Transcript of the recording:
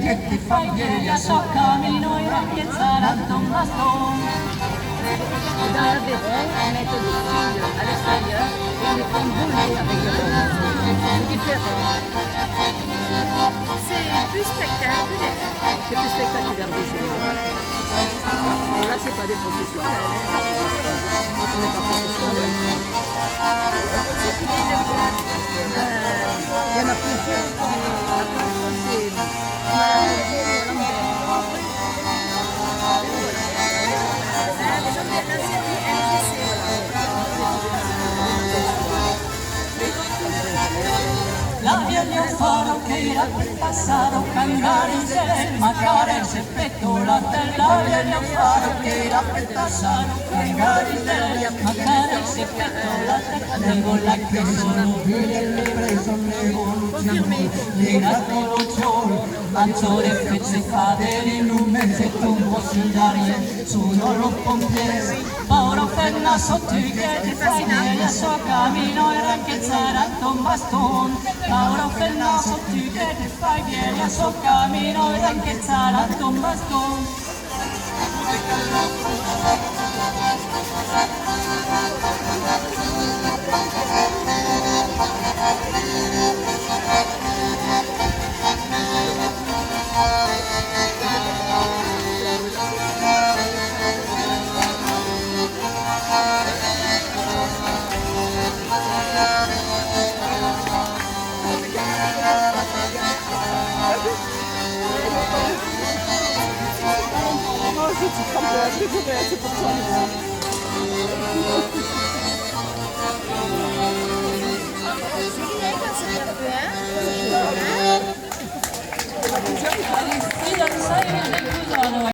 che ti fa ieri a so cammino e racchezzando un bastone. Et dans la béton, on met du fil à l'extérieur et on les fait bouler avec le bâton. C'est différent. C'est plus spectaculaire. C'est plus spectaculaire des choses. Et là, c'est pas des professionnels. On n'est pas professionnels. Il y en a plusieurs. La via di un faro che irà per passare o camminare in sé, magari il seppetto la terra, via di un faro che irà per passare o camminare in sé, magari il seppetto la terra, devo la che sono le preso l'evoluzione, le rivoluzioni, mangiare fece fare in un mesetto un po' sull'aria, sono lo pompiere, ora per la sotto che ti fai nella sua cammino e racchezzare un bastone. Ora per naso tu che ti fai vieni a suo cammino e racchezzare un bastone. C'est